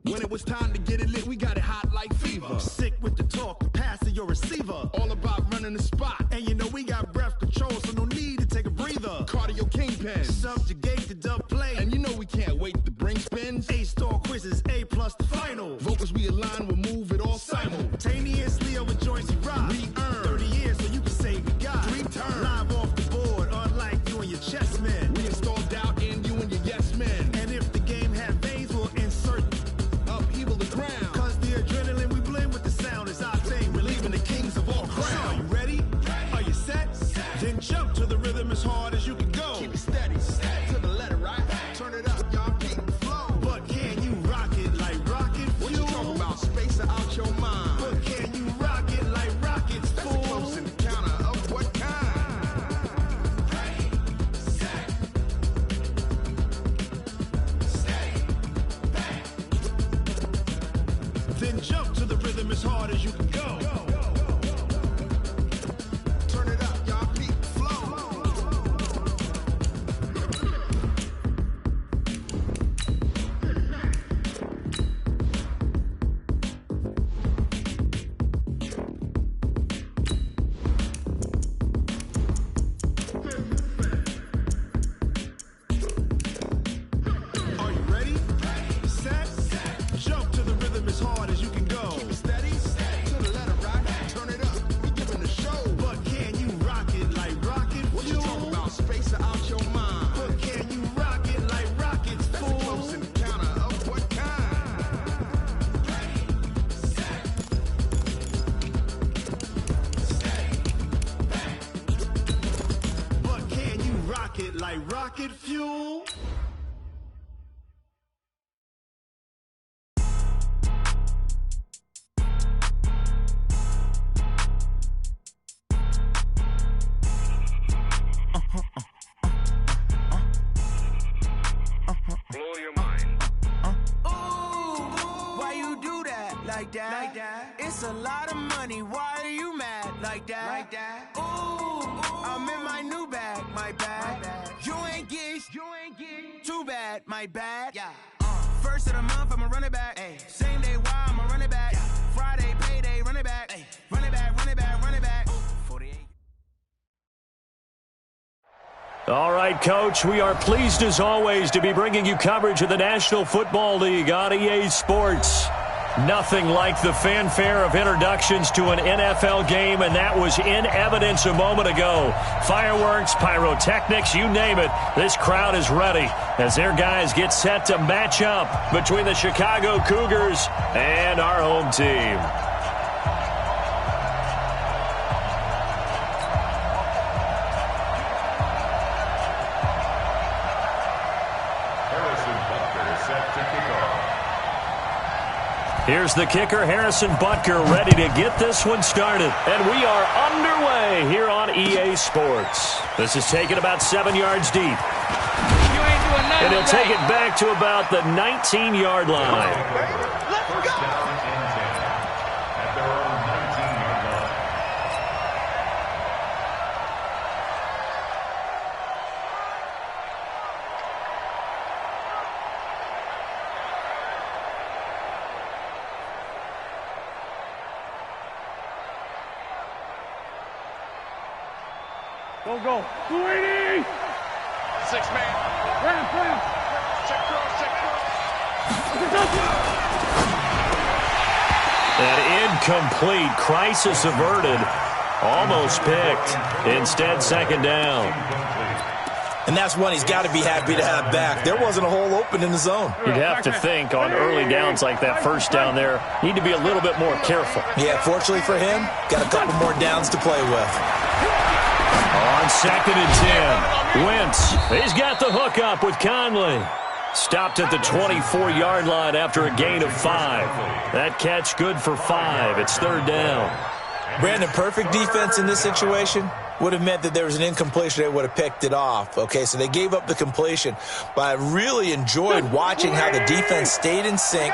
When it was time to get it lit, we got it hot like fever. Sick with the talk, the pass to your receiver. All about running the spot. And you know we got breath control, so no need to take a breather. Cardio kingpin. Subjugate the dub play. And you know we can't wait to bring spins. A-star quizzes, A+ the final. Vocals we align, we'll move it all simultaneously over joints we rock. We earn 30 years so you can say we got 3 turns. Live off the board, unlike you and your chess men. We install doubt in you and your yes men. And if the game had veins, we'll insert upheaval the ground. Cause the adrenaline we blend with the sound is our thing. Relieving the kings of all crowns. So are you ready? Are you set? Then jump to the rhythm as hard as you can go. Keep it steady, to the letter, right? Turn it up, y'all, keep the flow. But can you rock it like rocket fuel? What you talking about? Space out your mind. But can you rock it like rockets, That's fool? a close encounter of what kind? Ready, set, stay back. Then jump to the rhythm as hard as you can go. Turn it up, y'all, keep the flow. Are you ready? Set, jump to the rhythm as hard as you can go. Keep it steady, to the letter, right? Turn it up, we giving the show. But can you rock it like rocket What you fuel? talking about? Space out your mind. But can you rock it like rockets, That's a fool? close encounter of what kind? But can you rock it like rocket fuel? Blow your mind. Why you do that like that? It's a lot of money. Why are you mad like that? Ooh, I'm in my new bag, my bad. You ain't get too bad, my bad. Yeah. First of the month, I'ma run it back. Same day, why I'ma run it back. Friday, payday, run it back. Run it back, run it back, run it back. 48. All right, Coach, we are pleased as always to be bringing you coverage of the National Football League on EA Sports. Nothing like the fanfare of introductions to an NFL game, and that was in evidence a moment ago. Fireworks, pyrotechnics, you name it. This crowd is ready as their guys get set to match up between the Chicago Cougars and our home team. Here's the kicker, Harrison Butker, ready to get this one started. And we are underway here on EA Sports. This is taken about 7 yards deep. And he'll take it back to about the 19-yard line. Go. 280. 6-man. Ram. Check cross. An incomplete, crisis averted, almost picked. Instead, second down. And that's one he's got to be happy to have back. There wasn't a hole open in the zone. You'd have to think on early downs like that first down there, need to be a little bit more careful. Yeah, fortunately for him, got a couple more downs to play with. On 2nd and 10, Wentz, he's got the hook up with Conley. Stopped at the 24-yard line after a gain of 5. That catch good for 5. It's third down. Brandon, perfect defense in this situation would have meant that there was an incompletion. They would have picked it off. Okay, so they gave up the completion. But I really enjoyed watching how the defense stayed in sync,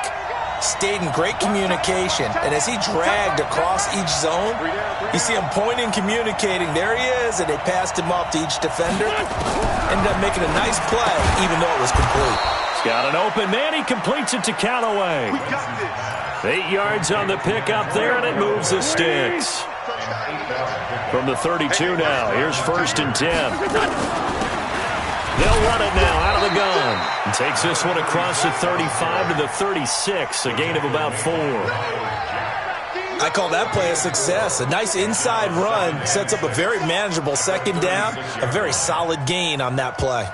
stayed in great communication. And as he dragged across each zone, you see him pointing, communicating. There he is, and they passed him off to each defender. Ended up making a nice play, even though it was complete. He's got an open man. He completes it to Callaway. 8 yards on the pickup there, and it moves the sticks. From the 32 now, here's 1st and 10. They'll run it now out of the gun. And takes this one across the 35 to the 36, a gain of about 4. I call that play a success. A nice inside run sets up a very manageable 2nd down. A very solid gain on that play.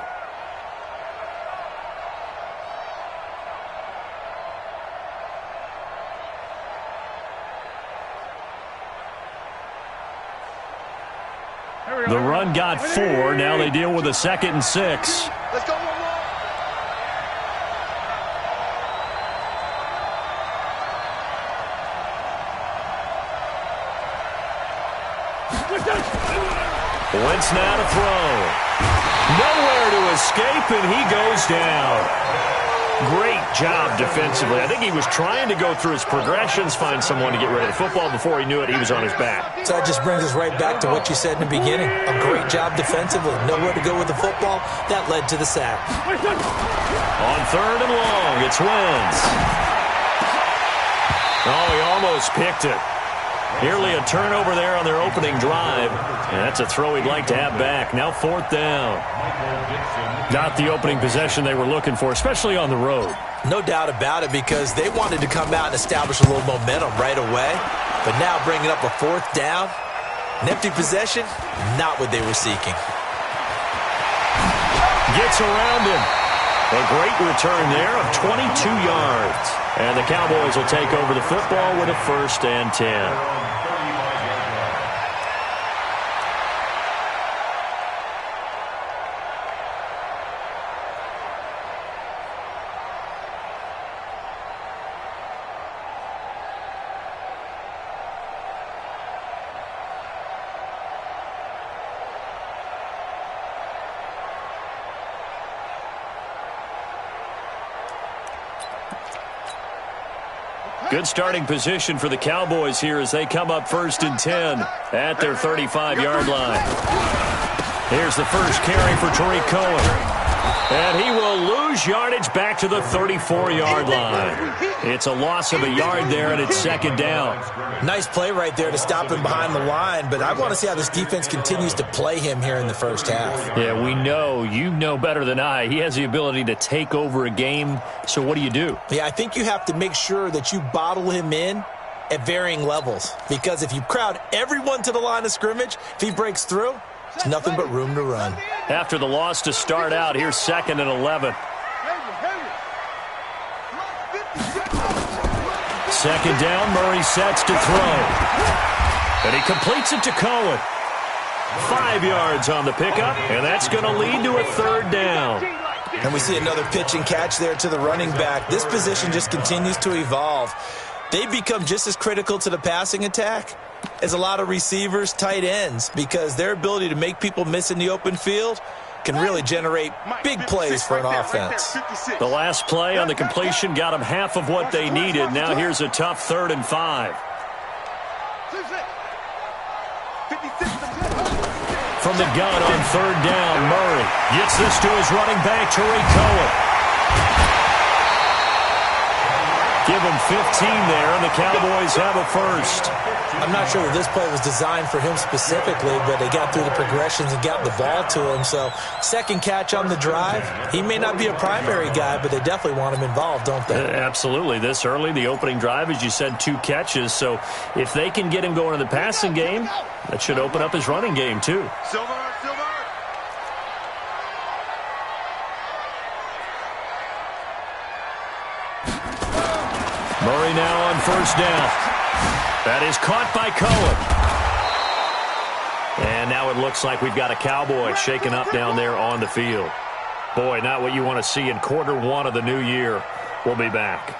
The run got 4. Now they deal with a 2nd and 6. Let's go one more. Wentz now to throw. Nowhere to escape, and he goes down. Great job defensively. I think he was trying to go through his progressions, find someone to get rid of the football. Before he knew it, he was on his back. So that just brings us right back to what you said in the beginning. A great job defensively. Nowhere to go with the football. That led to the sack. On 3rd and long, it's Wentz. Oh, he almost picked it. Nearly a turnover there on their opening drive. And that's a throw he'd like to have back. Now 4th down. Not the opening possession they were looking for, especially on the road. No doubt about it, because they wanted to come out and establish a little momentum right away. But now bringing up a 4th down, an empty possession, not what they were seeking. Gets around him. A great return there of 22 yards. And the Cowboys will take over the football with a 1st and 10. Good starting position for the Cowboys here as they come up 1st and 10 at their 35-yard line. Here's the first carry for Tariq Cohen. And he will lose yardage back to the 34-yard line. It's a loss of a yard there, and it's 2nd down. Nice play right there to stop him behind the line, but I want to see how this defense continues to play him here in the 1st half. Yeah, we know. You know better than I. He has the ability to take over a game, so what do? Yeah, I think you have to make sure that you bottle him in at varying levels, because if you crowd everyone to the line of scrimmage, if he breaks through, there's nothing but room to run. After the loss to start out, here's 2nd and 11. 2nd down, Murray sets to throw. And he completes it to Cohen. 5 yards on the pickup, and that's going to lead to a 3rd down. And we see another pitch and catch there to the running back. This position just continues to evolve. They become just as critical to the passing attack as a lot of receivers, tight ends, because their ability to make people miss in the open field can really generate big plays for an offense. The last play on the completion got them half of what they needed. Now here's a tough 3rd and 5. From the gun on 3rd down, Murray gets this to his running back, Tariq Cohen. Give him 15 there, and the Cowboys have a 1st. I'm not sure that this play was designed for him specifically, but they got through the progressions and got the ball to him. So 2nd catch on the drive. He may not be a primary guy, but they definitely want him involved, don't they? Absolutely. This early, the opening drive, as you said, 2 catches. So if they can get him going in the passing game, that should open up his running game too. Silver. Murray now on 1st down. That is caught by Cohen. And now it looks like we've got a Cowboy shaken up down there on the field. Boy, not what you want to see in Q1 of the new year. We'll be back.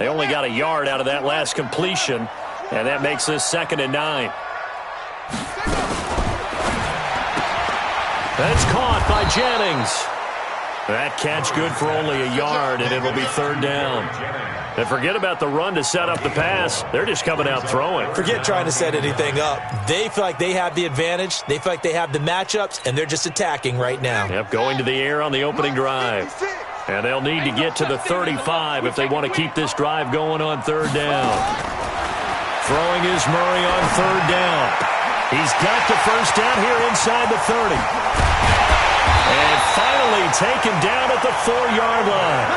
They only got a yard out of that last completion, and that makes this 2nd and 9. That's caught by Jennings. That catch good for only a yard, and it'll be 3rd down. And forget about the run to set up the pass. They're just coming out throwing. Forget trying to set anything up. They feel like they have the advantage. They feel like they have the matchups, and they're just attacking right now. Yep, going to the air on the opening drive. And they'll need to get to the 35 if they want to keep this drive going on 3rd down. Throwing is Murray on 3rd down. He's got the 1st down here inside the 30. And finally taken down at the 4-yard line.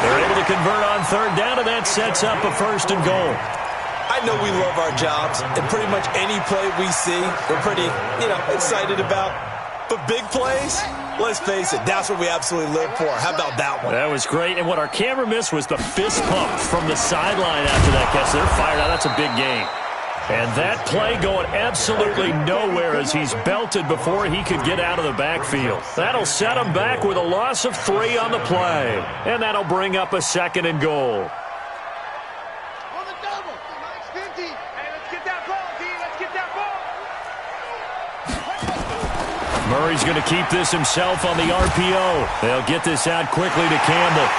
They're able to convert on 3rd down, and that sets up a 1st and goal. I know we love our jobs, and pretty much any play we see, we're pretty, excited about. But big plays, let's face it, that's what we absolutely live for. How about that one? That was great, and what our camera missed was the fist pump from the sideline after that catch. They're fired out. That's a big game. And that play going absolutely nowhere as he's belted before he could get out of the backfield. That'll set him back with a loss of 3 on the play. And that'll bring up a 2nd and goal. On the double. Nice 50. Hey, let's get that ball, D. Let's get that ball. Murray's going to keep this himself on the RPO. They'll get this out quickly to Campbell.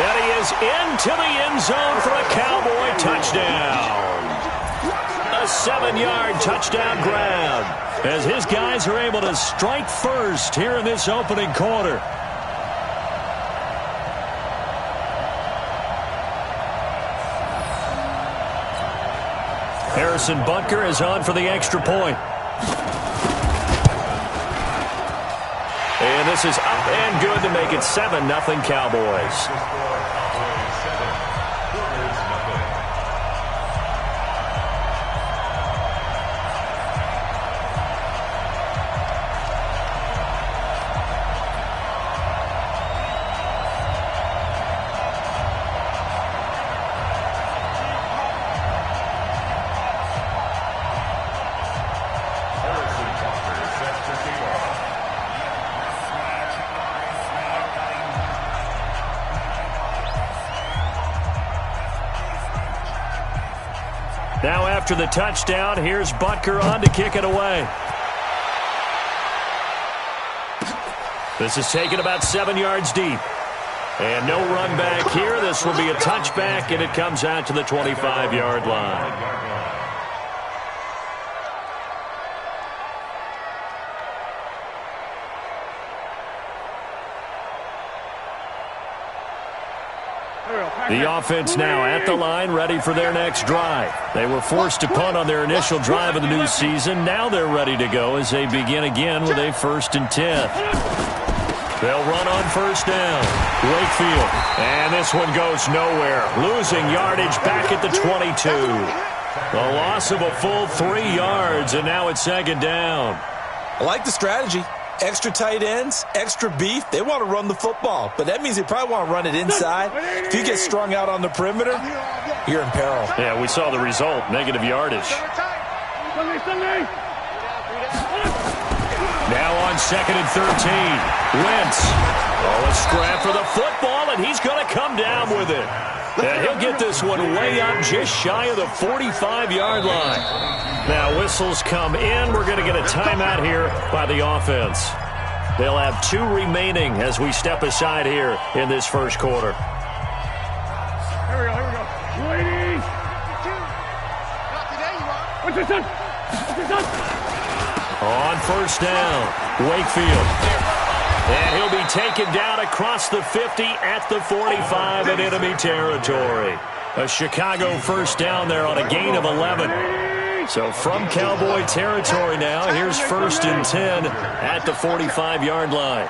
And he is into the end zone for a Cowboy touchdown. A 7-yard touchdown grab as his guys are able to strike first here in this opening quarter. Harrison Butker is on for the extra point. And this is up and good to make it 7-0 Cowboys. Now after the touchdown, here's Butker on to kick it away. This is taken about 7 yards deep. And no run back here. This will be a touchback, and it comes out to the 25-yard line. The offense now at the line, ready for their next drive. They were forced to punt on their initial drive of the new season. Now they're ready to go as they begin again with a 1st and 10. They'll run on 1st down. Wakefield. And this one goes nowhere. Losing yardage back at the 22. The loss of a full 3 yards, and now it's 2nd down. I like the strategy. Extra tight ends, extra beef. They want to run the football, but that means they probably want to run it inside. If you get strung out on the perimeter, you're in peril. Yeah, we saw the result, negative yardage. Now on 2nd and 13. Wentz. Oh, a scrap for the football, and he's going to come down with it. And he'll get this one way up just shy of the 45-yard line. Now whistles come in. We're going to get a timeout here by the offense. They'll have 2 remaining as we step aside here in this first quarter. Here we go. Ladies! What's your son? On 1st down, Wakefield. And he'll be taken down across the 50 at the 45 in enemy territory. A Chicago 1st down there on a gain of 11. So from Cowboy territory now, here's 1st and 10 at the 45-yard line.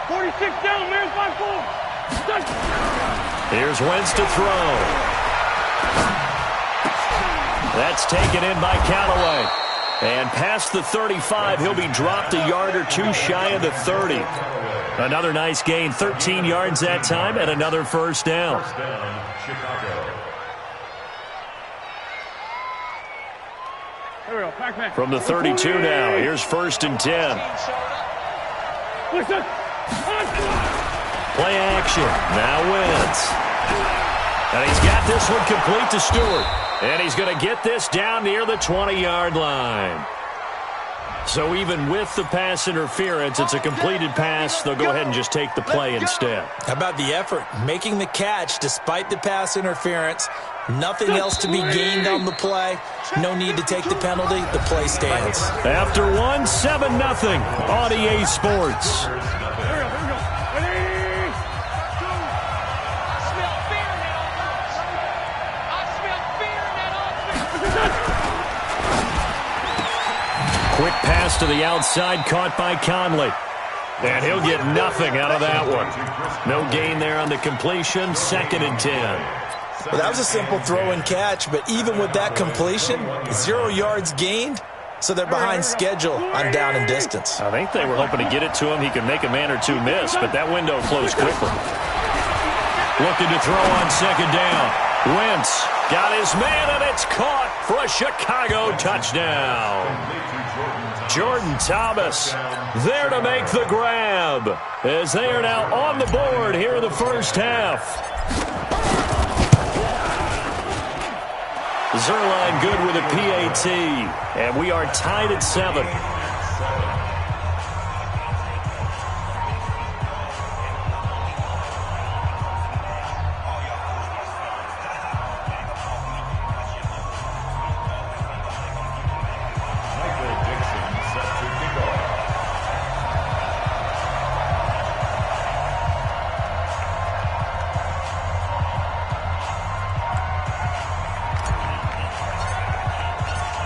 46 down, man, 5-4. Here's Wentz to throw. That's taken in by Callaway. And past the 35, he'll be dropped a yard or 2 shy of the 30. Another nice gain, 13 yards that time, and another 1st down. From the 32 now, here's 1st and 10. Play action, now Wentz. And he's got this one complete to Stewart. And he's going to get this down near the 20-yard line. So even with the pass interference, it's a completed pass. They'll go ahead and just take the play instead. How about the effort? Making the catch despite the pass interference. Nothing else to be gained on the play. No need to take the penalty. The play stands. After 1, 7-0 on EA Sports. Quick pass to the outside, caught by Conley. And he'll get nothing out of that one. No gain there on the completion, 2nd and 10. Well, that was a simple throw and catch, but even with that completion, 0 yards gained, so they're behind schedule on down and distance. I think they were hoping to get it to him. He could make a man or two miss, but that window closed quickly. Looking to throw on 2nd down. Wentz got his man, and it's caught for a Chicago touchdown. Jordan Thomas there to make the grab as they are now on the board here in the first half. Zerline good with a PAT, and we are tied at 7.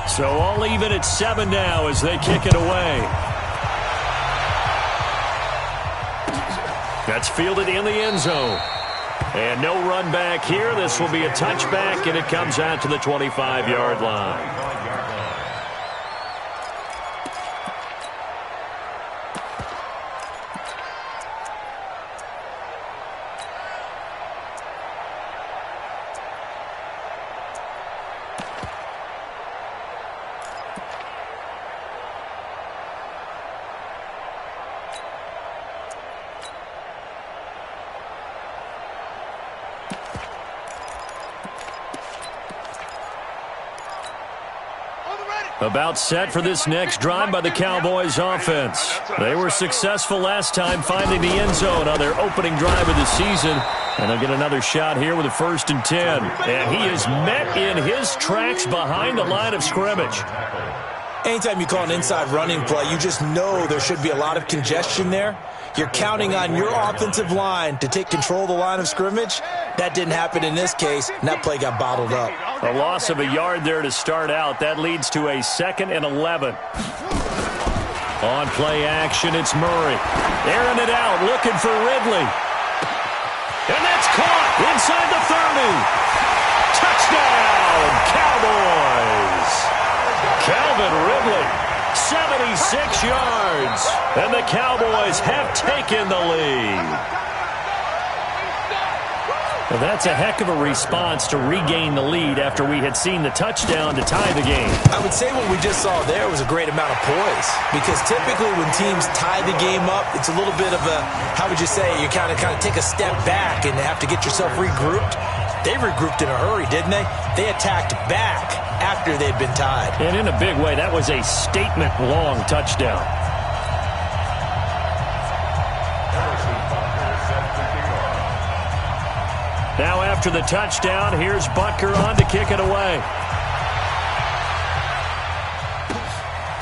So all even at 7 now as they kick it away. That's fielded in the end zone. And no run back here. This will be a touchback, and it comes out to the 25-yard line. About set for this next drive by the Cowboys offense. They were successful last time finding the end zone on their opening drive of the season. And they'll get another shot here with a 1st and 10. And he is met in his tracks behind the line of scrimmage. Anytime you call an inside running play, you just know there should be a lot of congestion there. You're counting on your offensive line to take control of the line of scrimmage. That didn't happen in this case, and that play got bottled up. A loss of a yard there to start out. That leads to a 2nd and 11. On play action, it's Murray. Airing it out, looking for Ridley. And that's caught inside the 30. Touchdown, Cowboys. Calvin Ridley, 76 yards. And the Cowboys have taken the lead. Well, that's a heck of a response to regain the lead after we had seen the touchdown to tie the game. I would say what we just saw there was a great amount of poise, because typically when teams tie the game up, it's a little bit of a, how would you say, you kind of take a step back and have to get yourself regrouped. They regrouped in a hurry, didn't they? They attacked back after they'd been tied. And in a big way, that was a statement-long touchdown. Now after the touchdown, here's Butker on to kick it away.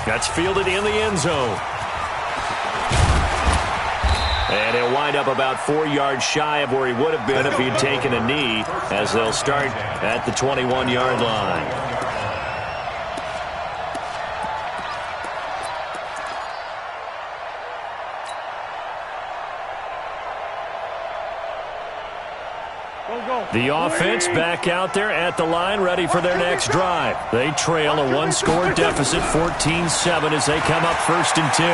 That's fielded in the end zone. And he'll wind up about 4 yards shy of where he would have been if he'd taken a knee, as they'll start at the 21-yard line. The offense back out there at the line, ready for their next drive. They trail a one-score deficit, 14-7, as they come up 1st and 10.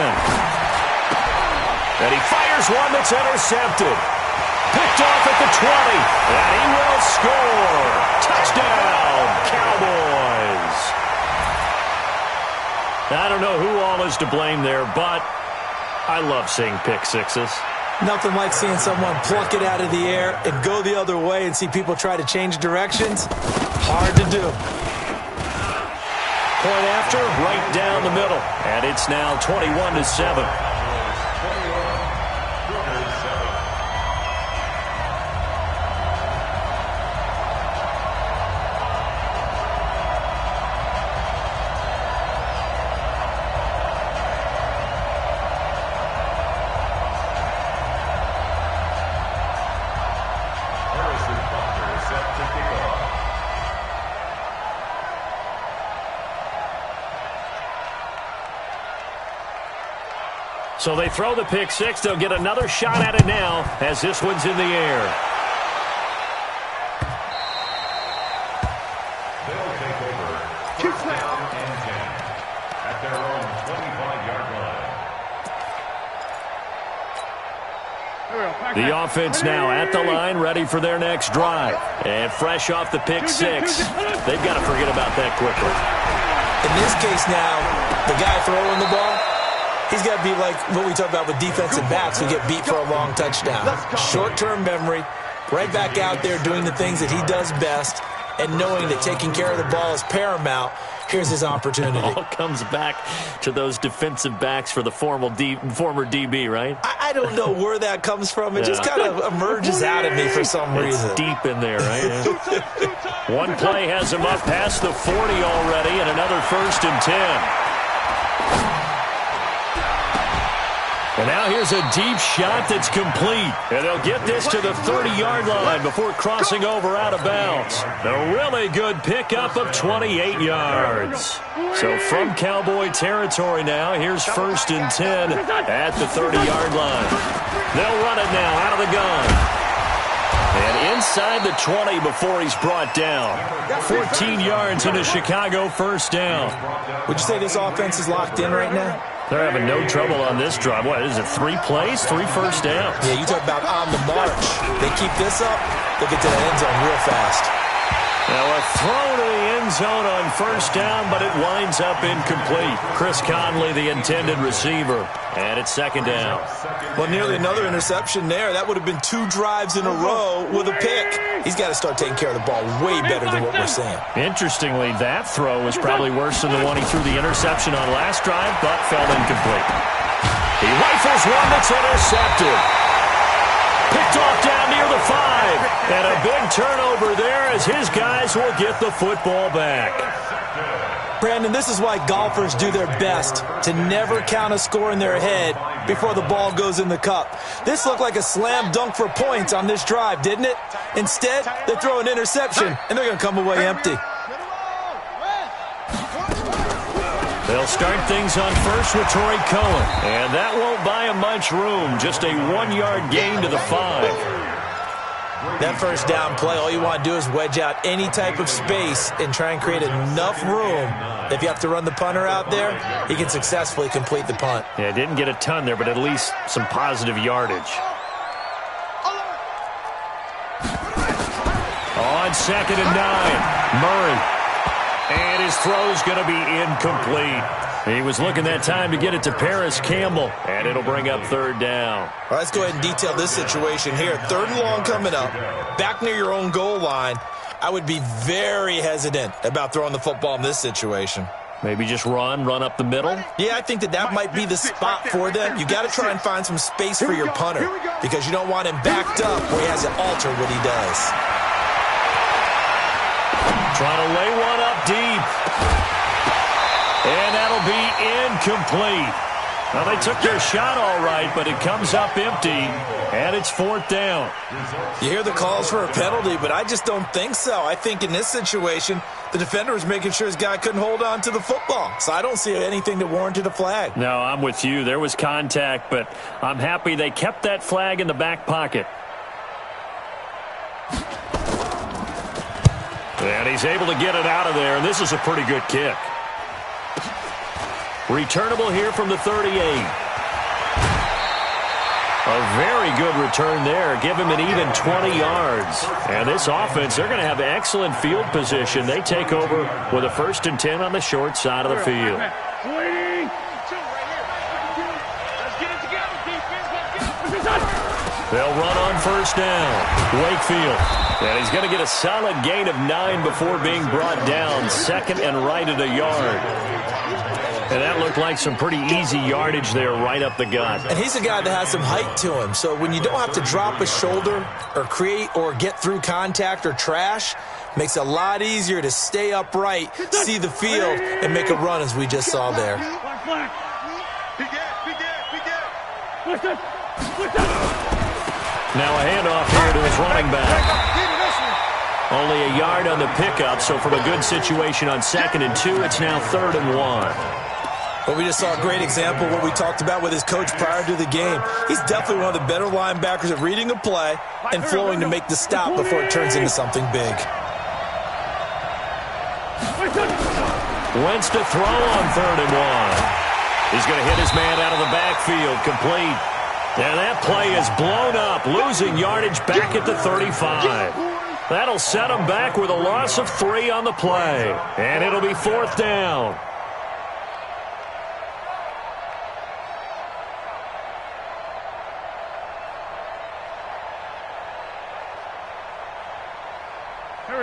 And he fires one that's intercepted. Picked off at the 20, and he will score. Touchdown, Cowboys. I don't know who all is to blame there, but I love seeing pick sixes. Nothing like seeing someone pluck it out of the air and go the other way and see people try to change directions. Hard to do. Point after, right down the middle. And it's now 21-7. So they throw the pick six. They'll get another shot at it now as this one's in the air. They'll take over first down and 10 at their own 25-yard line. The offense now at the line, ready for their next drive. And fresh off the pick six, they've got to forget about that quickly. In this case now, the guy throwing the ball, he's got to be like what we talk about with defensive backs who get beat for a long touchdown. Short-term memory, right back out there doing the things that he does best, and knowing that taking care of the ball is paramount. Here's his opportunity. It all comes back to those defensive backs for the former DB, right? I don't know where that comes from. It just kind of emerges out of me for some reason. It's deep in there, right? Yeah. One play has him up past the 40 already, and another 1st and 10. And now here's a deep shot that's complete. And they'll get this to the 30-yard line before crossing over out of bounds. A really good pickup of 28 yards. So from Cowboy territory now, here's 1st and 10 at the 30-yard line. They'll run it now out of the gun. And inside the 20 before he's brought down. 14 yards in a Chicago first down. Would you say this offense is locked in right now? They're having no trouble on this drive. What is it, 3 plays, 3 first downs? Yeah, you talk about on the march. They keep this up, they'll get to the end zone real fast. Now a throw to the end zone on 1st down, but it winds up incomplete. Chris Conley, the intended receiver. And it's 2nd down. Well, nearly another interception there. That would have been 2 drives in a row with a pick. He's got to start taking care of the ball way better than what we're seeing. Interestingly, that throw was probably worse than the one he threw the interception on last drive, but fell incomplete. He rifles one that's intercepted. Picked off down near the 5. And a big turnover there as his guys will get the football back. Brandon, this is why golfers do their best to never count a score in their head before the ball goes in the cup. This looked like a slam dunk for points on this drive, didn't it? Instead, they throw an interception, and they're going to come away empty. They'll start things on first with Torrey Cohen. And that won't buy him much room. Just a 1-yard gain to the 5. That first down play, all you want to do is wedge out any type of space and try and create enough room. If you have to run the punter out there, he can successfully complete the punt. Yeah, didn't get a ton there, but at least some positive yardage. On 2nd and 9, Murray. And his throw's going to be incomplete. He was looking that time to get it to Paris Campbell, and it'll bring up 3rd down. All right, let's go ahead and detail this situation here. 3rd and long coming up, back near your own goal line. I would be very hesitant about throwing the football in this situation. Maybe just run up the middle? Yeah, I think that might be the spot for them. You got to try and find some space for your punter because you don't want him backed up where he has to alter what he does. Trying to lay one up deep. And that'll be incomplete. Well, they took their shot all right, but it comes up empty, and it's 4th down. You hear the calls for a penalty, but I just don't think so. I think in this situation, the defender was making sure his guy couldn't hold on to the football. So I don't see anything that warranted a flag. No, I'm with you. There was contact, but I'm happy they kept that flag in the back pocket. And he's able to get it out of there, and this is a pretty good kick. Returnable here from the 38. A very good return there. Give him an even 20 yards. And this offense, they're going to have excellent field position. They take over with a 1st and 10 on the short side of the field. Let's get it together, defense. Let's get it. They'll run on first down. Wakefield. And he's going to get a solid gain of 9 before being brought down. Second and right at a yard. And that looked like some pretty easy yardage there right up the gut. And he's a guy that has some height to him. So when you don't have to drop a shoulder or create or get through contact or trash, makes it a lot easier to stay upright, see the field, and make a run as we just saw there. Now a handoff here to his running back. Only a yard on the pickup, so from a good situation on 2nd and 2, it's now 3rd and 1. Well, we just saw a great example of what we talked about with his coach prior to the game. He's definitely one of the better linebackers at reading a play and flowing to make the stop before it turns into something big. Wentz to throw on 3rd and 1. He's going to hit his man out of the backfield, complete. And that play is blown up, losing yardage back at the 35. That'll set him back with a loss of 3 on the play. And it'll be 4th down.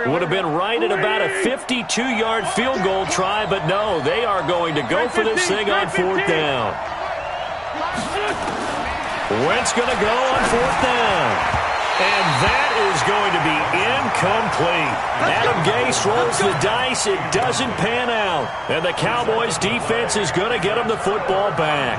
Would have been right at about a 52-yard field goal try, but no, they are going to go for this thing on 4th down. Wentz going to go on 4th down. And that is going to be incomplete. Adam Gase rolls the dice. It doesn't pan out. And the Cowboys defense is going to get him the football back.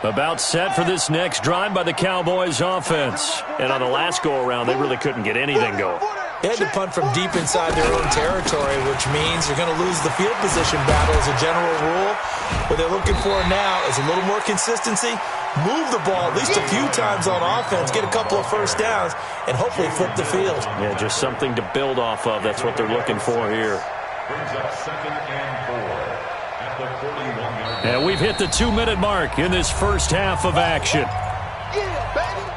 About set for this next drive by the Cowboys offense. And on the last go-around, they really couldn't get anything going. They had to punt from deep inside their own territory, which means you're going to lose the field position battle as a general rule. What they're looking for now is a little more consistency, move the ball at least a few times on offense, get a couple of first downs, and hopefully flip the field. Yeah, just something to build off of. That's what they're looking for here. Brings up 2nd and 4 at the 41-yard line. And we've hit the 2-minute mark in this first half of action. Yeah, baby.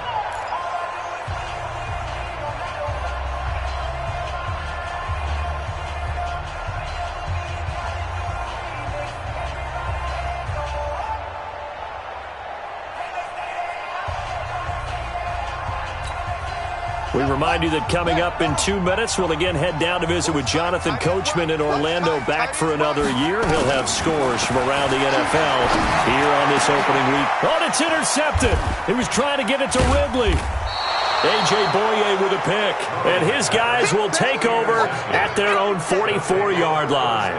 We remind you that coming up in 2 minutes, we'll again head down to visit with Jonathan Coachman in Orlando, back for another year. He'll have scores from around the NFL here on this opening week. Oh, it's intercepted. He was trying to get it to Ridley. A.J. Boye with a pick, and his guys will take over at their own 44-yard line.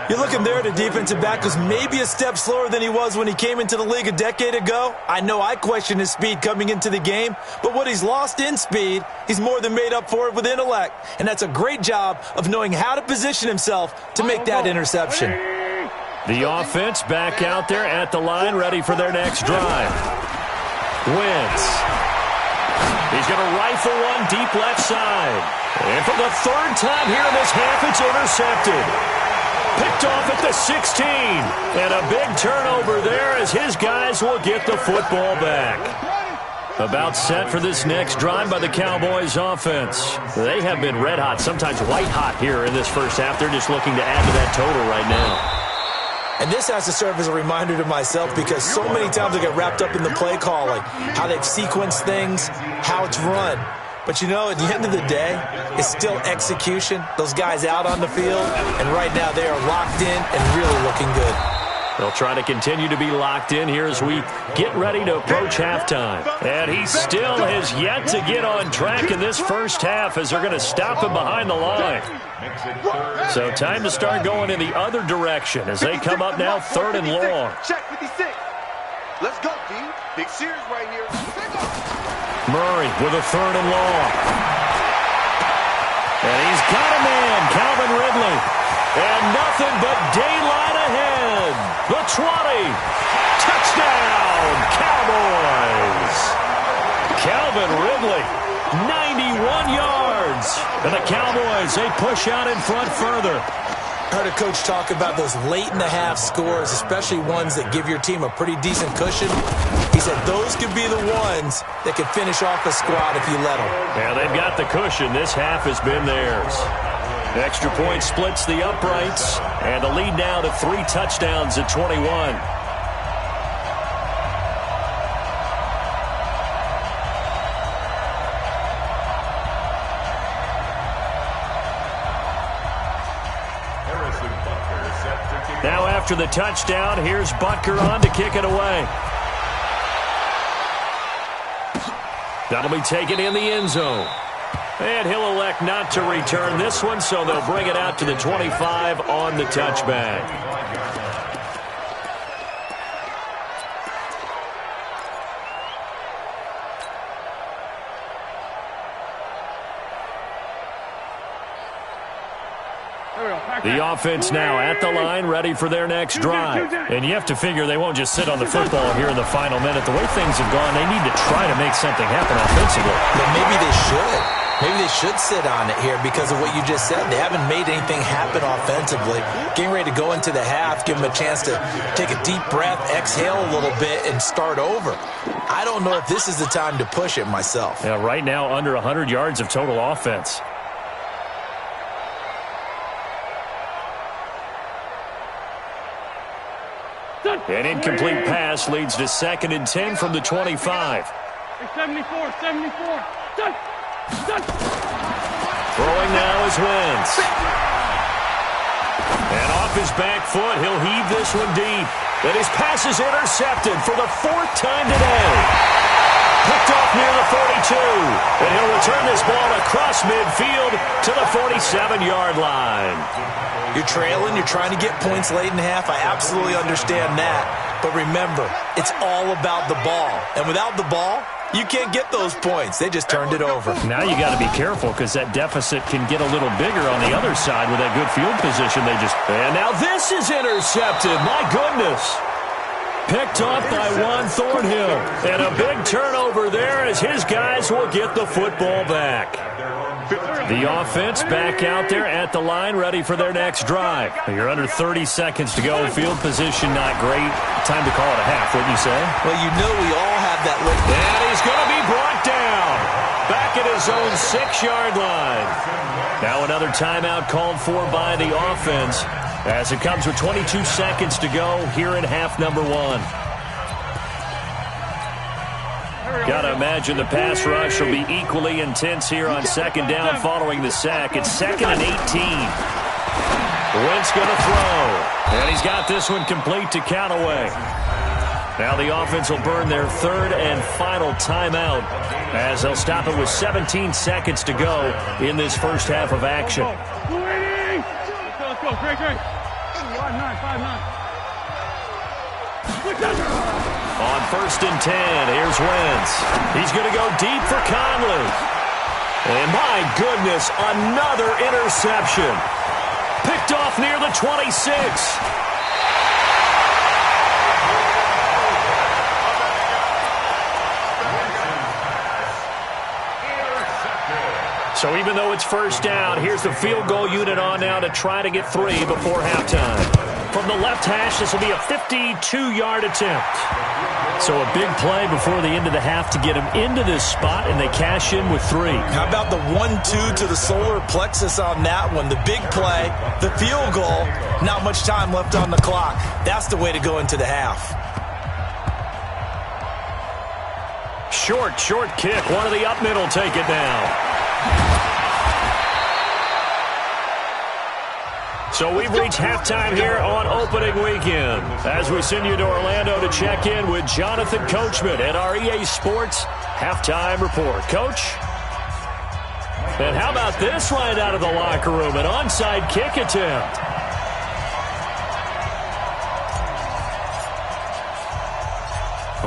You're looking there at a defensive back who's maybe a step slower than he was when he came into the league a decade ago. I know I questioned his speed coming into the game, but what he's lost in speed, he's more than made up for it with intellect. And that's a great job of knowing how to position himself to make that interception. The offense back out there at the line, ready for their next drive. Wentz. He's going to rifle one deep left side. And for the 3rd time here in this half, it's intercepted. Picked off at the 16. And a big turnover there as his guys will get the football back. About set for this next drive by the Cowboys offense. They have been red hot, sometimes white hot here in this first half. They're just looking to add to that total right now. And this has to serve as a reminder to myself because so many times I get wrapped up in the play calling, how they've sequenced things, how it's run. But, you know, at the end of the day, it's still execution. Those guys out on the field, and right now they are locked in and really looking good. They'll try to continue to be locked in here as we get ready to approach halftime. And he still has yet to get on track in this first half as they're going to stop him behind the line. So time to start going in the other direction as they come up now 3rd and long. Check 56. Let's go, D. Big series right here. Murray with a 3rd and long. And he's got a man, Calvin Ridley. And nothing but daylight ahead. The 20. Touchdown, Cowboys. Calvin Ridley, 91 yards. And the Cowboys, they push out in front further. I heard a coach talk about those late-in-the-half scores, especially ones that give your team a pretty decent cushion. He said those could be the ones that could finish off a squad if you let them. Yeah, they've got the cushion. This half has been theirs. Extra point splits the uprights, and the lead now to 3 touchdowns at 21. after the touchdown. Here's Butker on to kick it away. That'll be taken in the end zone. And he'll elect not to return this one, so they'll bring it out to the 25 on the touchback. The offense now at the line, ready for their next drive. And you have to figure they won't just sit on the football here in the final minute. The way things have gone, they need to try to make something happen offensively. But maybe they should. Maybe they should sit on it here because of what you just said. They haven't made anything happen offensively. Getting ready to go into the half, give them a chance to take a deep breath, exhale a little bit, and start over. I don't know if this is the time to push it myself. Yeah, right now under 100 yards of total offense. An incomplete pass leads to 2nd and 10 from the 25. 74. Throwing now is Wentz. And off his back foot, he'll heave this one deep. And his pass is intercepted for the 4th time today. Picked off near the 42. And he'll return this ball across midfield to the 47-yard line. You're trailing, you're trying to get points late in half. I absolutely understand that. But remember, it's all about the ball. And without the ball, you can't get those points. They just turned it over. Now you got to be careful because that deficit can get a little bigger on the other side with that good field position they just... And now this is intercepted. My goodness. Picked off by Juan Thornhill. And a big turnover there as his guys will get the football back. The offense back out there at the line, ready for their next drive. You're under 30 seconds to go. Field position not great. Time to call it a half, wouldn't you say? Well, you know we all have that look. And he's going to be brought down. Back at his own 6-yard line. Now another timeout called for by the offense as it comes with 22 seconds to go here in half number 1. Got to imagine the pass rush will be equally intense here on 2nd down following the sack. It's 2nd and 18. Wentz going to throw. And he's got this one complete to Callaway. Now the offense will burn their 3rd and final timeout as they'll stop it with 17 seconds to go in this first half of action. Let's go. Great. 5-9. On 1st and 10, here's Wentz. He's going to go deep for Conley. And my goodness, another interception. Picked off near the 26. So even though it's 1st down, here's the field goal unit on now to try to get 3 before halftime. From the left hash, this will be a 52-yard attempt. So a big play before the end of the half to get them into this spot, and they cash in with 3. How about the 1-2 to the solar plexus on that one? The big play, the field goal, not much time left on the clock. That's the way to go into the half. Short kick. One of the up middle take it down. So we've reached halftime here on opening weekend as we send you to Orlando to check in with Jonathan Coachman at our EA Sports Halftime Report. Coach? And how about this right out of the locker room? An onside kick attempt.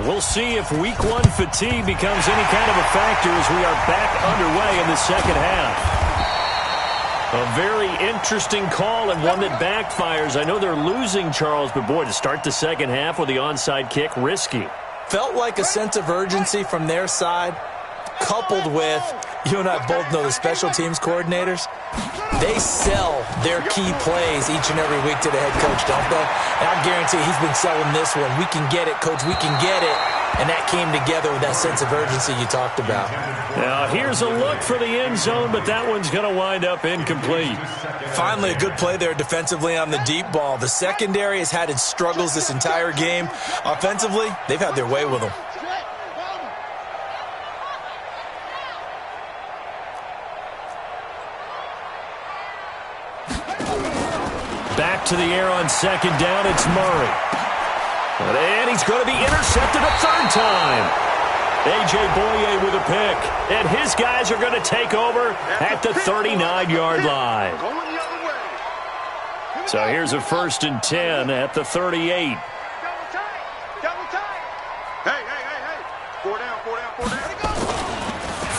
We'll see if Week 1 fatigue becomes any kind of a factor as we are back underway in the second half. A very interesting call and one that backfires. I know they're losing, Charles, but boy, to start the second half with the onside kick, risky. Felt like a sense of urgency from their side, coupled with, you and I both know the special teams coordinators, they sell their key plays each and every week to the head coach, don't they? And I guarantee he's been selling this one. We can get it, coach, we can get it. And that came together with that sense of urgency you talked about. Now, here's a look for the end zone, but that one's going to wind up incomplete. Finally, a good play there defensively on the deep ball. The secondary has had its struggles this entire game. Offensively, they've had their way with them. Back to the air on second down, it's Murray. And he's going to be intercepted a third time. A.J. Boye with a pick. And his guys are going to take over at the 39-yard line. So here's a 1st and 10 at the 38. Double time. Hey. 4 down.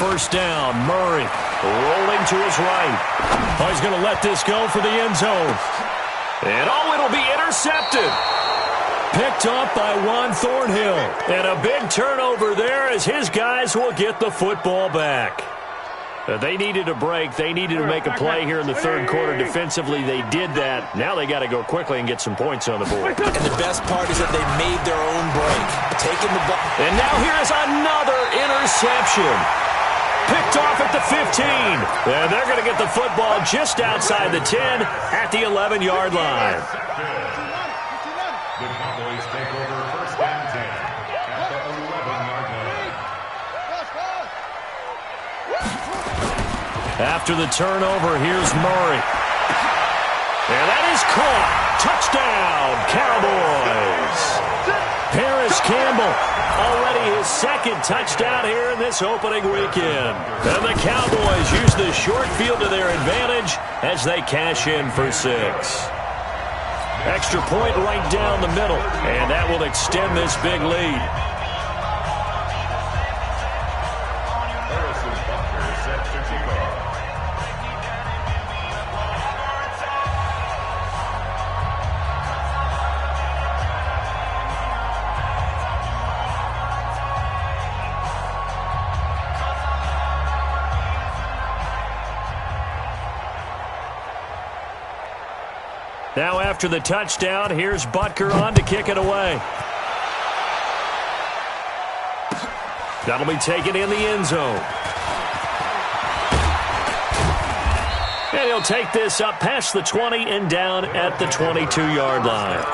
1st down, Murray rolling to his right. Oh, he's going to let this go for the end zone. And it'll be intercepted. Picked up by Juan Thornhill. And a big turnover there as his guys will get the football back. They needed a break. They needed to make a play here in the third quarter. Defensively, they did that. Now they got to go quickly and get some points on the board. And the best part is that they made their own break. Taking the ball. And now here's another interception. Picked off at the 15. And they're going to get the football just outside the 10 at the 11-yard line. The Cowboys take over 1st and 10 at the 11-yard line. After the turnover, here's Murray. And that is caught. Touchdown, Cowboys. Paris Campbell, already his 2nd touchdown here in this opening weekend. And the Cowboys use the short field to their advantage as they cash in for 6. Extra point right down the middle, and that will extend this big lead. Set to kick off. Now after the touchdown, here's Butker on to kick it away. That'll be taken in the end zone. And he'll take this up past the 20 and down at the 22-yard line.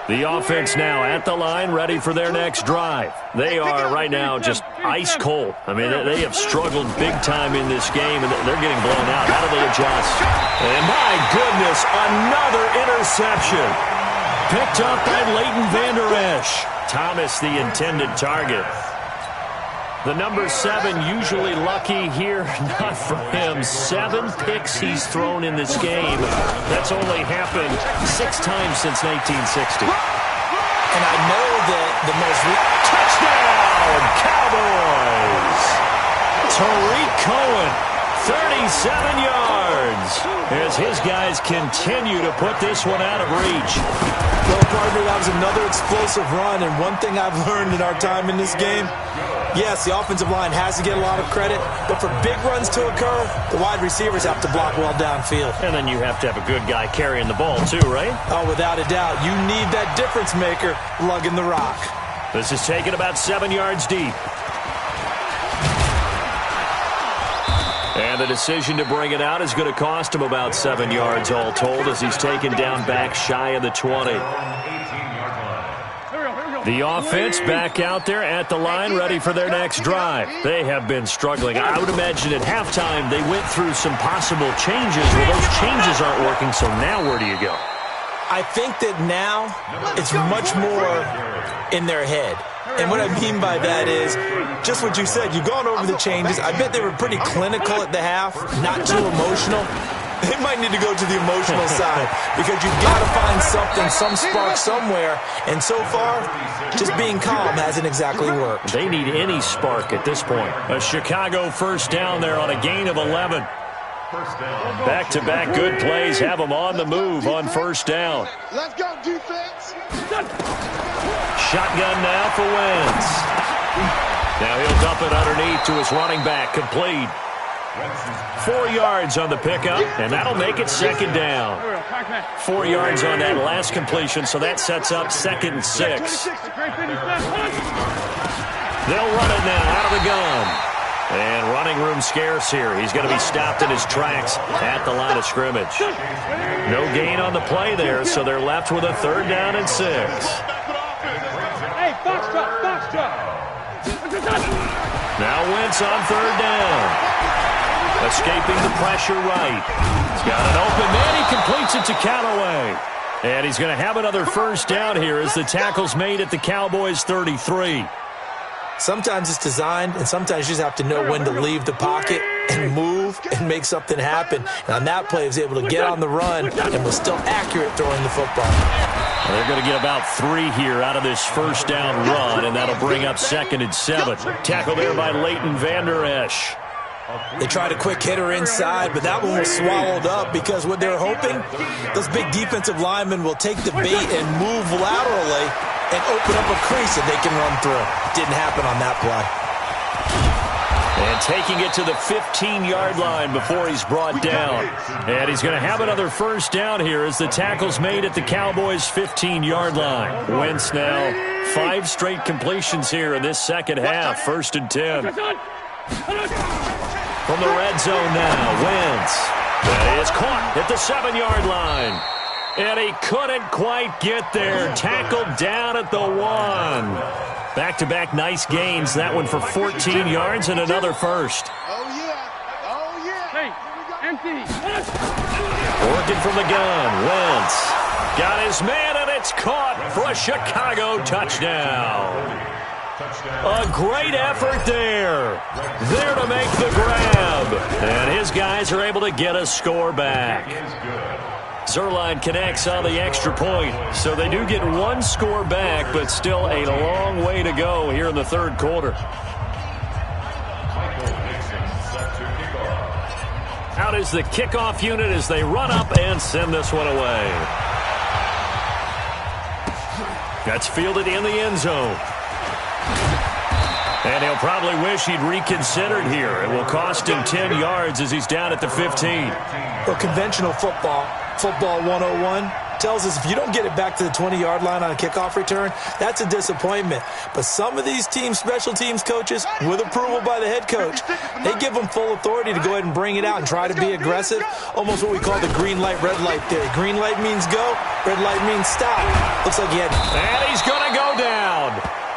The offense now at the line, ready for their next drive. They are right now just ice cold. I mean, they have struggled big time in this game, and they're getting blown out. How do they adjust? And my goodness, another interception. Picked up by Leighton Vander Esch. Thomas, the intended target. The number 7 usually lucky here, not for him. 7 picks he's thrown in this game. That's only happened 6 times since 1960. And I know that the most... Touchdown, Cowboys! Tariq Cohen, 37 yards, as his guys continue to put this one out of reach. Well, partner, that was another explosive run, and one thing I've learned in our time in this game, yes, the offensive line has to get a lot of credit, but for big runs to occur, the wide receivers have to block well downfield. And then you have to have a good guy carrying the ball too, right? Oh, without a doubt. You need that difference maker lugging the rock. This is taken about 7 yards deep. And the decision to bring it out is going to cost him about 7 yards all told as he's taken down back shy of the 20. The offense back out there at the line, ready for their next drive. They have been struggling. I would imagine at halftime they went through some possible changes. Well, those changes aren't working, so now where do you go? I think that now it's much more in their head. And what I mean by that is just what you said. You've gone over the changes. I bet they were pretty clinical at the half, not too emotional. They might need to go to the emotional side because you've got to find something, some spark somewhere. And so far, just being calm hasn't exactly worked. They need any spark at this point. A Chicago first down there on a gain of 11. Back-to-back good plays have them on the move on first down. Let's go, defense. Shotgun now for Wentz. Now he'll dump it underneath to his running back, complete. 4 yards on the pickup, and that'll make it second down. 4 yards on that last completion, so that sets up 2nd and 6. They'll run it now out of the gun. And running room scarce here. He's going to be stopped in his tracks at the line of scrimmage. No gain on the play there, so they're left with a 3rd down and 6. Now Wentz on third down. Escaping the pressure right. He's got an open man. He completes it to Callaway. And he's going to have another first down here as the tackle's made at the Cowboys' 33. Sometimes it's designed, and sometimes you just have to know when to leave the pocket and move and make something happen. And on that play, he was able to get on the run and was still accurate throwing the football. Well, they're going to get about 3 here out of this first down run, and that'll bring up 2nd and 7. Tackle there by Leighton Vander Esch. They tried a quick hitter inside, but that one was swallowed up because what they're hoping, those big defensive linemen will take the bait and move laterally and open up a crease that they can run through. Didn't happen on that play. And taking it to the 15-yard line before he's brought down. And he's going to have another first down here as the tackle's made at the Cowboys' 15-yard line. Wentz now 5 straight completions here in this second half. 1st and 10. From the red zone now, Wentz. That is caught at the 7-yard line. And he couldn't quite get there. Tackled down at the 1. Back-to-back nice gains. That one for 14 yards and another first. Oh, yeah. Oh, yeah. Hey, empty. Working from the gun, Wentz. Got his man, and it's caught for a Chicago touchdown. A great effort there. There to make the grab. And his guys are able to get a score back. Zerline connects on the extra point. So they do get 1 score back, but still a long way to go here in the 3rd quarter. Out is the kickoff unit as they run up and send this one away. That's fielded in the end zone. And he'll probably wish he'd reconsidered here. It will cost him 10 yards as he's down at the 15. Well, conventional football 101, tells us if you don't get it back to the 20-yard line on a kickoff return, that's a disappointment. But some of these teams, special teams coaches, with approval by the head coach, they give them full authority to go ahead and bring it out and try to be aggressive, almost what we call the green light, red light theory. Green light means go, red light means stop. Looks like he had... And he's going to go down.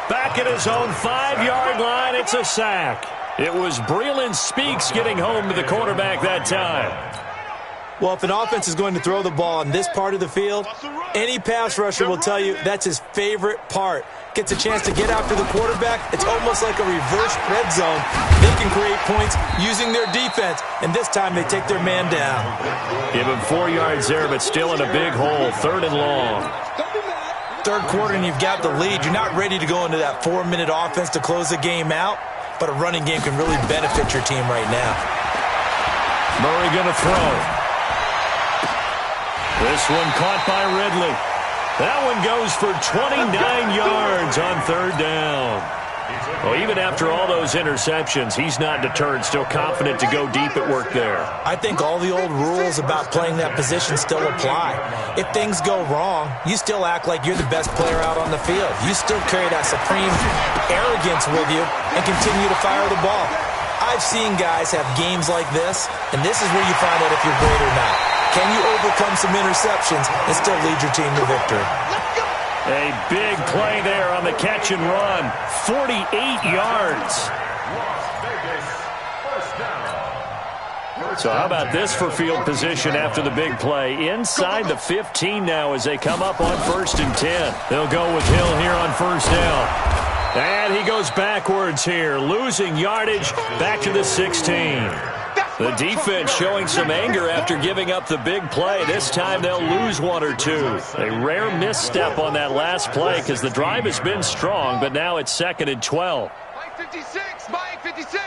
Back at his own 5-yard line, it's a sack. It was Breeland Speaks getting home to the quarterback that time. Well, if an offense is going to throw the ball in this part of the field, any pass rusher will tell you that's his favorite part. Gets a chance to get after the quarterback. It's almost like a reverse red zone. They can create points using their defense, and this time they take their man down. Give him 4 yards there, but still in a big hole. 3rd and long. 3rd quarter, and you've got the lead. You're not ready to go into that 4-minute offense to close the game out, but a running game can really benefit your team right now. Murray going to throw. This one caught by Ridley. That one goes for 29 yards on 3rd down. Well, even after all those interceptions, he's not deterred, still confident to go deep at work there. I think all the old rules about playing that position still apply. If things go wrong, you still act like you're the best player out on the field. You still carry that supreme arrogance with you and continue to fire the ball. I've seen guys have games like this, and this is where you find out if you're great or not. Can you overcome some interceptions and still lead your team to victory? A big play there on the catch and run. 48 yards. So how about this for field position after the big play? Inside the 15 now as they come up on 1st and 10. They'll go with Hill here on 1st down. And he goes backwards here, losing yardage back to the 16. The defense showing some anger after giving up the big play. This time they'll lose 1 or 2. A rare misstep on that last play because the drive has been strong, but now it's 2nd and 12. Mike 56, Mike 56.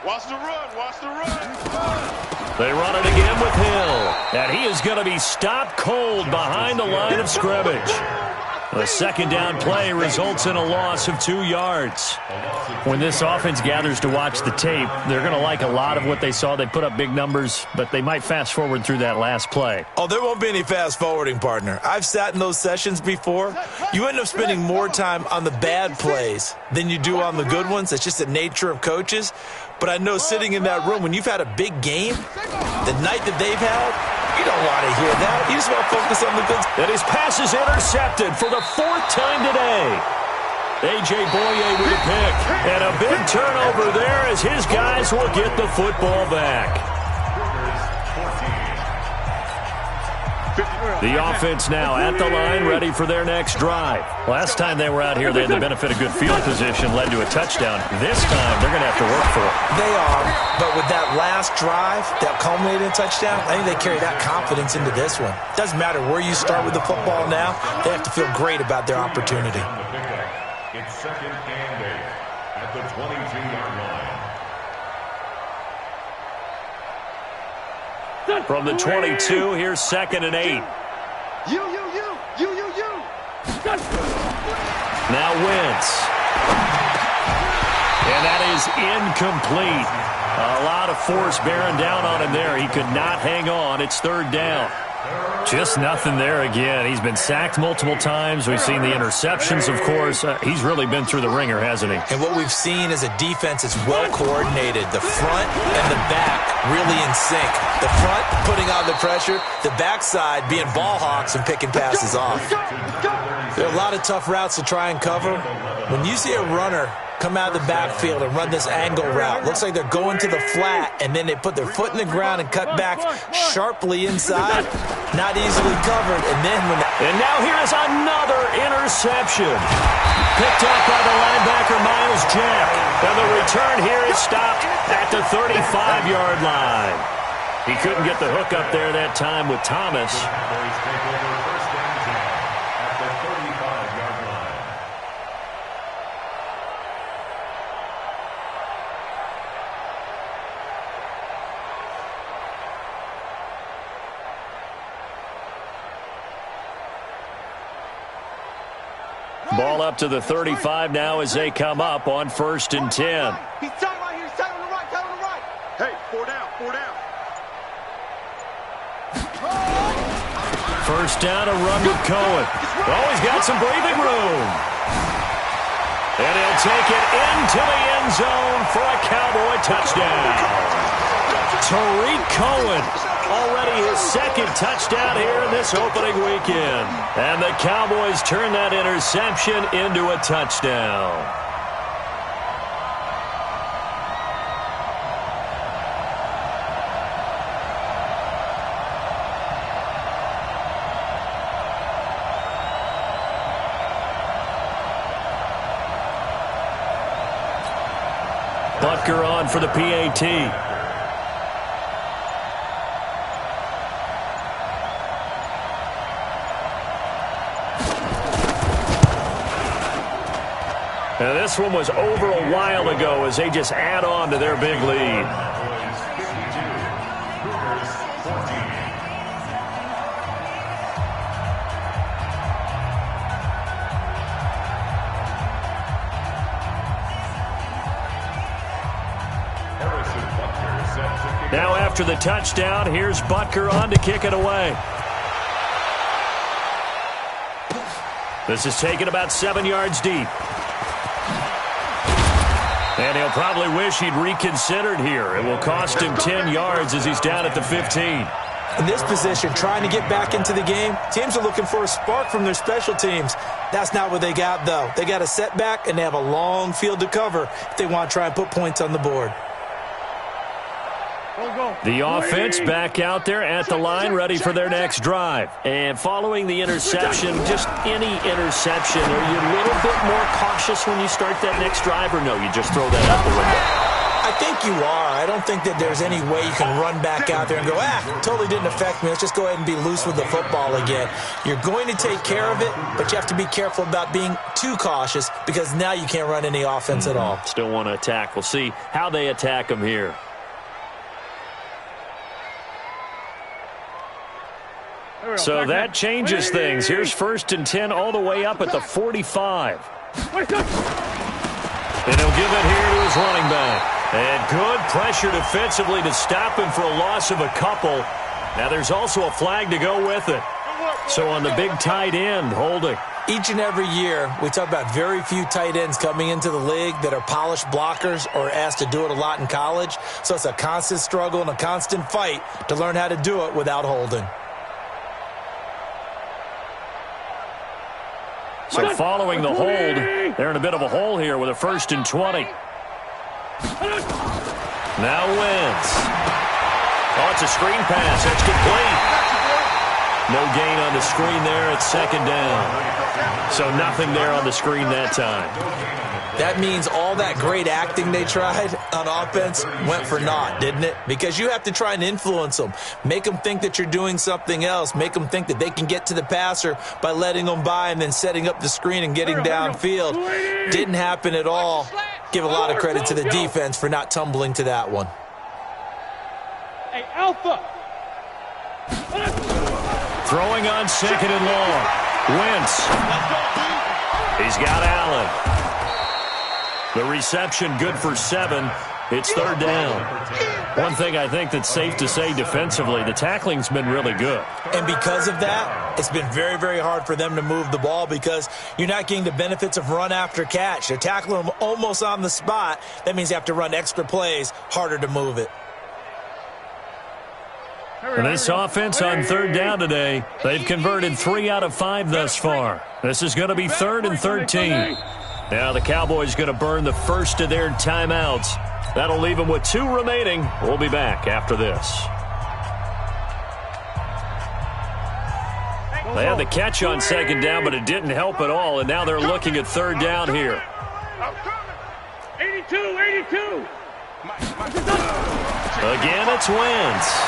Watch the run, watch the run. They run it again with Hill, and he is going to be stopped cold behind the line of scrimmage. The 2nd down play results in a loss of 2 yards. When this offense gathers to watch the tape, they're going to like a lot of what they saw. They put up big numbers, but they might fast forward through that last play. Oh, there won't be any fast forwarding, partner. I've sat in those sessions before. You end up spending more time on the bad plays than you do on the good ones. It's just the nature of coaches. But I know sitting in that room, when you've had a big game, the night that they've had, you don't want to hear that. You just want to focus on the good. And his pass is intercepted for the 4th time today. A.J. Boye with a pick. And a big turnover there as his guys will get the football back. The offense now at the line, ready for their next drive. Last time they were out here, they had the benefit of good field position, led to a touchdown. This time, they're going to have to work for it. They are, but with that last drive that culminated in a touchdown, I think they carry that confidence into this one. Doesn't matter where you start with the football now, they have to feel great about their opportunity. It's second and 8 at the 22-yard line. From the 22, here's second and 8. You. Now Wentz. And that is incomplete. A lot of force bearing down on him there. He could not hang on. It's third down. Just nothing there again. He's been sacked multiple times. We've seen the interceptions, of course. He's really been through the ringer, hasn't he? And what we've seen is a defense that's well coordinated. The front and the back really in sync. The front putting on the pressure, the backside being ball hawks and picking passes off. There are a lot of tough routes to try and cover. When you see a runner come out of the backfield and run this angle route, looks like they're going to the flat, and then they put their foot in the ground and cut back sharply inside. Not easily covered. And now here is another interception. Picked up by the linebacker, Miles Jack. And the return here is stopped at the 35-yard line. He couldn't get the hook up there that time with Thomas. Ball up to the 35 now as they come up on 1st and 10. He's tight right here. He's tight on the right. Hey, 4 down. First down, a run with Cohen. Oh, he's got some breathing room. And he'll take it into the end zone for a Cowboy touchdown. Tariq Cohen, already his second touchdown here in this opening weekend. And the Cowboys turn that interception into a touchdown. Butker on for the PAT. Now this one was over a while ago as they just add on to their big lead. Now after the touchdown, here's Butker on to kick it away. This is taken about 7 yards deep. And he'll probably wish he'd reconsidered here. It will cost him 10 yards as he's down at the 15. In this position, trying to get back into the game, teams are looking for a spark from their special teams. That's not what they got, though. They got a setback, and they have a long field to cover if they want to try and put points on the board. The offense back out there at the line, ready for their next drive. And following the interception, just any interception, are you a little bit more cautious when you start that next drive, or no, you just throw that out the window? I think you are. I don't think that there's any way you can run back out there and go, totally didn't affect me. Let's just go ahead and be loose with the football again. You're going to take care of it, but you have to be careful about being too cautious because now you can't run any offense at all. Still want to attack. We'll see how they attack them here. So that changes things. Here's 1st and 10 all the way up at the 45. And he'll give it here to his running back. And good pressure defensively to stop him for a loss of a couple. Now there's also a flag to go with it. So on the big tight end, holding. Each and every year, we talk about very few tight ends coming into the league that are polished blockers or asked to do it a lot in college. So it's a constant struggle and a constant fight to learn how to do it without holding. So following the hold, they're in a bit of a hole here with a 1st and 20. Now Wentz. Oh, it's a screen pass. It's complete. No gain on the screen there. It's 2nd down. So nothing there on the screen that time. That means all that great acting they tried on offense went for naught, didn't it? Because you have to try and influence them. Make them think that you're doing something else. Make them think that they can get to the passer by letting them by and then setting up the screen and getting downfield. Didn't happen at all. Give a lot of credit to the defense for not tumbling to that one. Hey, Alpha. Throwing on 2nd and long. Wentz. He's got Allen. The reception good for 7. It's 3rd down. One thing I think that's safe to say defensively, the tackling's been really good. And because of that, it's been very, very hard for them to move the ball because you're not getting the benefits of run after catch. They're tackling them almost on the spot. That means you have to run extra plays, harder to move it. And this offense on 3rd down today, they've converted 3 out of 5 thus far. This is going to be 3rd and 13. Now the Cowboys going to burn the first of their timeouts. That'll leave them with 2 remaining. We'll be back after this. They had the catch on 2nd down, but it didn't help at all, and now they're looking at 3rd down here. 82. Again, it's Wentz.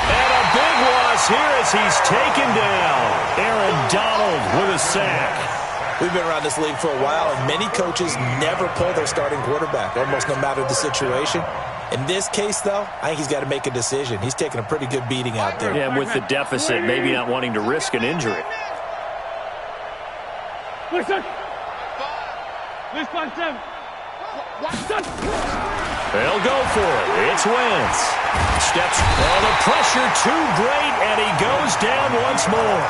And a big loss here as he's taken down. Aaron Donald with a sack. We've been around this league for a while, and many coaches never pull their starting quarterback, almost no matter the situation. In this case, though, I think he's got to make a decision. He's taking a pretty good beating out there. Yeah, with the deficit, maybe not wanting to risk an injury. Listen. They'll go for it. It's Wentz. Steps on the pressure too great, and he goes down once more.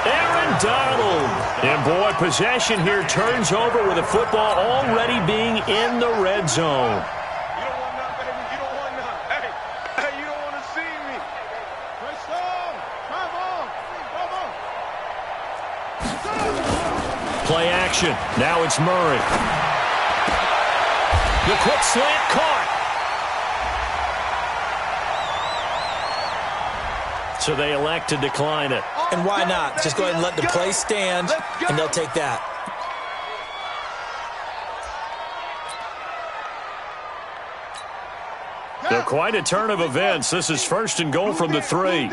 Aaron Donald. And boy, possession here turns over with the football already being in the red zone. You don't want none, baby. You don't want none. Hey, you don't want to see me. Press on. Come on. Play action. Now it's Murray. The quick slant caught. So they elect to decline it. And why not? Just go ahead and let the play stand, and they'll take that. They're quite a turn of events. This is 1st and goal from the 3.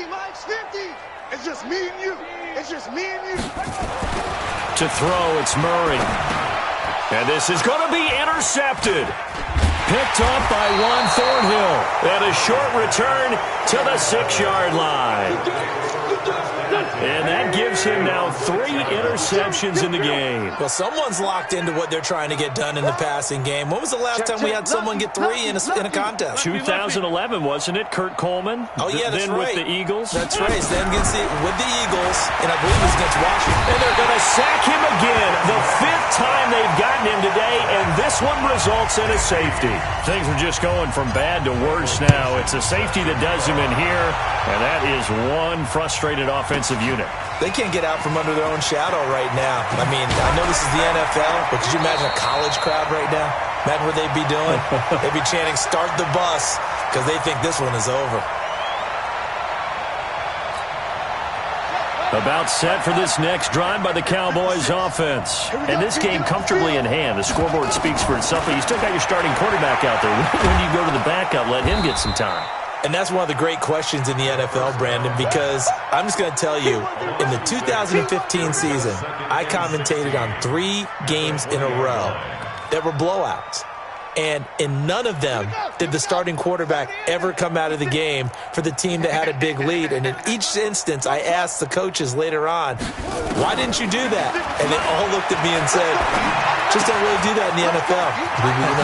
Mike's 50. It's just me and you. To throw, it's Murray. And this is going to be intercepted. Picked off by Juan Thornhill. And a short return to the 6-yard line. And that gives him now 3 interceptions in the game. Well, someone's locked into what they're trying to get done in the passing game. When was the last time we had someone get 3 in a contest? 2011, wasn't it? Kurt Coleman? Oh, yeah, that's then right. With the Eagles? That's right. Then against with the Eagles, and I believe it was against Washington. And they're going to sack him again. The 5th time they've gotten him today, and this one results in a safety. Things are just going from bad to worse now. It's a safety that does him in here, and that is one frustrated offensive unit. They can't get out from under their own shadow right now. I mean, I know this is the NFL, but could you imagine a college crowd right now? Imagine what they'd be doing. They'd be chanting, "Start the bus," because they think this one is over. About set for this next drive by the Cowboys offense. And this game comfortably in hand. The scoreboard speaks for itself, but you still got your starting quarterback out there. When you go to the backup, let him get some time. And that's one of the great questions in the NFL, Brandon, because I'm just going to tell you, in the 2015 season, I commentated on 3 games in a row that were blowouts. And in none of them did the starting quarterback ever come out of the game for the team that had a big lead. And in each instance, I asked the coaches later on, why didn't you do that? And they all looked at me and said, just don't really do that in the NFL.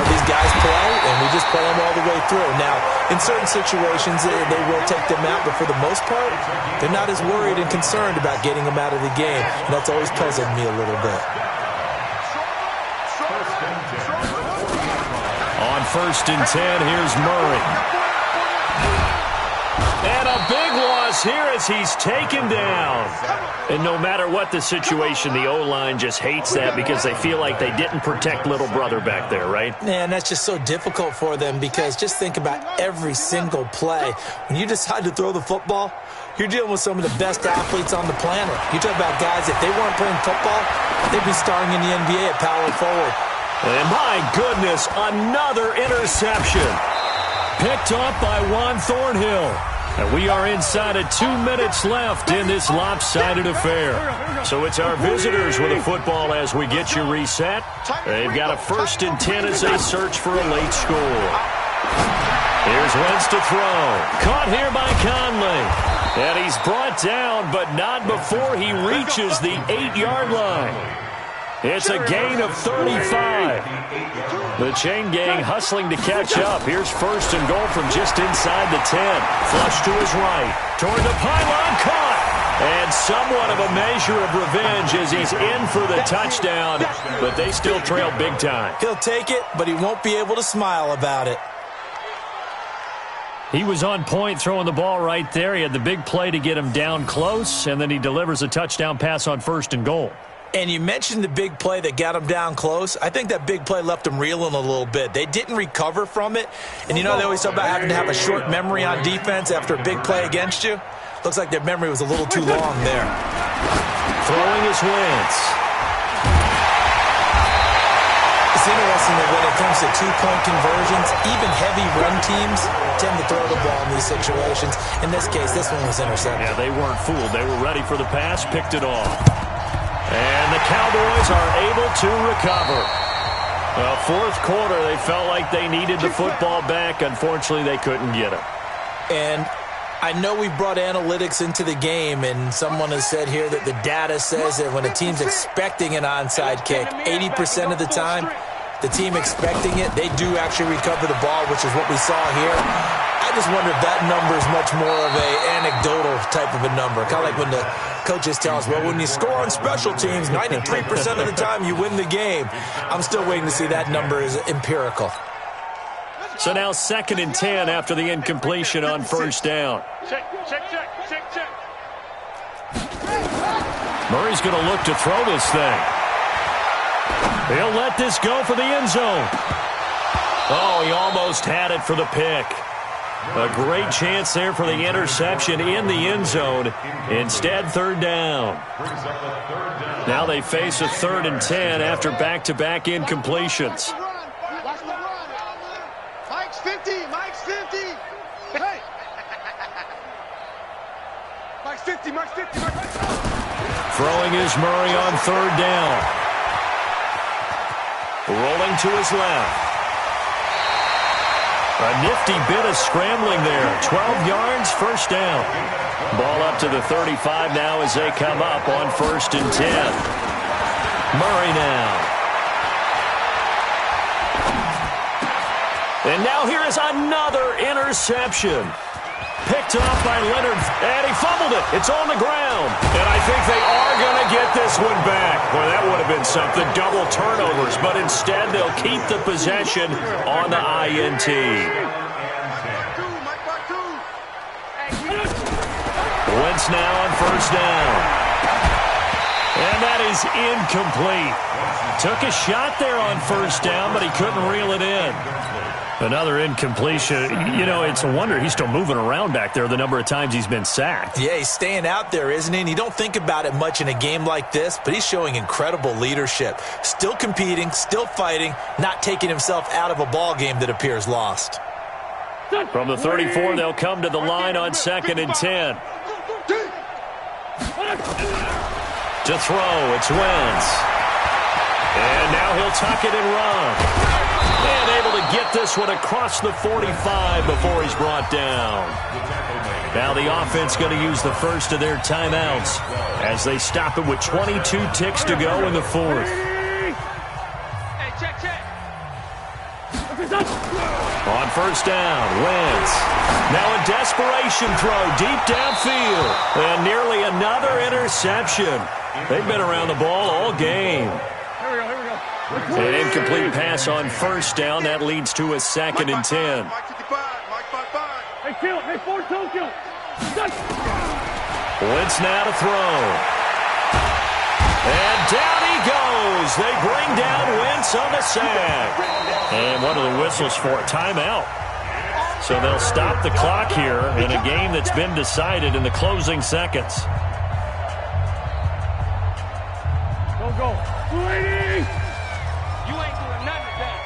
These guys play, and we just play them all the way through. Now, in certain situations, they will take them out, but for the most part, they're not as worried and concerned about getting them out of the game. And that's always puzzled me a little bit. first and 10. Here's Murray. And a big loss here as he's taken down. And no matter what the situation, the O-line just hates that because they feel like they didn't protect little brother back there, right? Man, that's just so difficult for them because just think about every single play. When you decide to throw the football, you're dealing with some of the best athletes on the planet. You talk about guys, if they weren't playing football, they'd be starring in the NBA at power forward. And my goodness, another interception. Picked up by Juan Thornhill. And we are inside of 2 minutes left in this lopsided affair. So it's our visitors with a football as we get you reset. They've got a first and 10 as they search for a late score. Here's Wentz to throw. Caught here by Conley. And he's brought down, but not before he reaches the 8-yard line. It's a gain of 35. The chain gang hustling to catch up. Here's first and goal from just inside the 10. Flush to his right. Toward the pylon, caught. And somewhat of a measure of revenge as he's in for the touchdown. But they still trail big time. He'll take it, but he won't be able to smile about it. He was on point throwing the ball right there. He had the big play to get him down close, and then he delivers a touchdown pass on first and goal. And you mentioned the big play that got him down close. I think that big play left him reeling a little bit. They didn't recover from it. And you know they always talk about having to have a short memory on defense after a big play against you? Looks like their memory was a little too long there. Throwing his Wentz. It's interesting that when it comes to two-point conversions, even heavy run teams tend to throw the ball in these situations. In this case, this one was intercepted. Yeah, they weren't fooled. They were ready for the pass, picked it off. And the Cowboys are able to recover. Fourth quarter, they felt like they needed the football back. Unfortunately, they couldn't get it. And I know we brought analytics into the game, and someone has said here that the data says that when a team's expecting an onside kick, 80% of the time, the team expecting it, they do actually recover the ball, which is what we saw here. I just wonder if that number is much more of an anecdotal type of a number. Kind of like when the coaches tell us, well, when you score on special teams, 93% of the time you win the game. I'm still waiting to see that number is empirical. So now 2nd and 10 after the incompletion on first down. Check. Murray's going to look to throw this thing. He'll let this go for the end zone. Oh, he almost had it for the pick. A great chance there for the interception in the end zone. Instead, third down. Now they face a 3rd and 10 after back-to-back incompletions. Mike's 50. Hey. Mike's 50. Throwing is Murray on 3rd down. Rolling to his left. A nifty bit of scrambling there. 12 yards, first down. Ball up to the 35 now as they come up on 1st and 10. Murray now. And now here is another interception. Picked up by Leonard, and he fumbled it. It's on the ground. And I think they are going to get this one back. Well, that would have been something, double turnovers. But instead, they'll keep the possession on the INT. Wentz now on first down. And that is incomplete. Took a shot there on first down, but he couldn't reel it in. Another incompletion. You know, it's a wonder he's still moving around back there the number of times he's been sacked. Yeah, he's staying out there, isn't he? And you don't think about it much in a game like this, but he's showing incredible leadership. Still competing, still fighting, not taking himself out of a ball game that appears lost. From the 34, they'll come to the line on 2nd and 10. To throw, it's Wentz. And now he'll tuck it and run. And able to get this one across the 45 before he's brought down. Now the offense going to use the first of their timeouts as they stop it with 22 ticks to go in the 4th. Hey, check. On first down, Wentz. Now a desperation throw deep downfield. And nearly another interception. They've been around the ball all game. Here we go. An incomplete pass on first down. That leads to a 2nd and 10. Hey, kill. Hey, 4-2, kill. Blitz now to throw. And down he goes. They bring down Wentz on the sack. And what are the whistles for? Timeout. So they'll stop the clock here in a game that's been decided in the closing seconds. Go. 280. You ain't doing nothing today.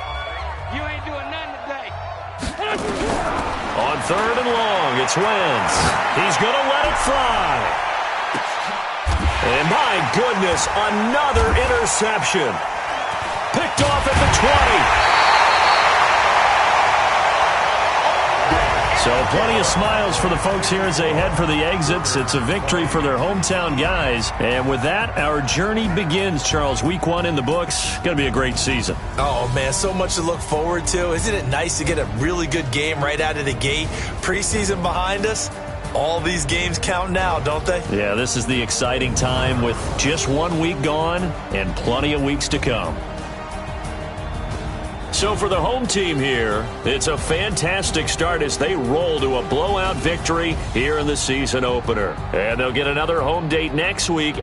You ain't doing nothing today. On 3rd and long, it's Wentz. He's going to let it fly. And my goodness, another interception. Picked off at the 20. So plenty of smiles for the folks here as they head for the exits. It's a victory for their hometown guys. And with that, our journey begins, Charles. Week 1 in the books. Going to be a great season. Oh, man, so much to look forward to. Isn't it nice to get a really good game right out of the gate? Preseason behind us. All these games count now, don't they? Yeah, this is the exciting time with just 1 week gone and plenty of weeks to come. So for the home team here, it's a fantastic start as they roll to a blowout victory here in the season opener. And they'll get another home date next week.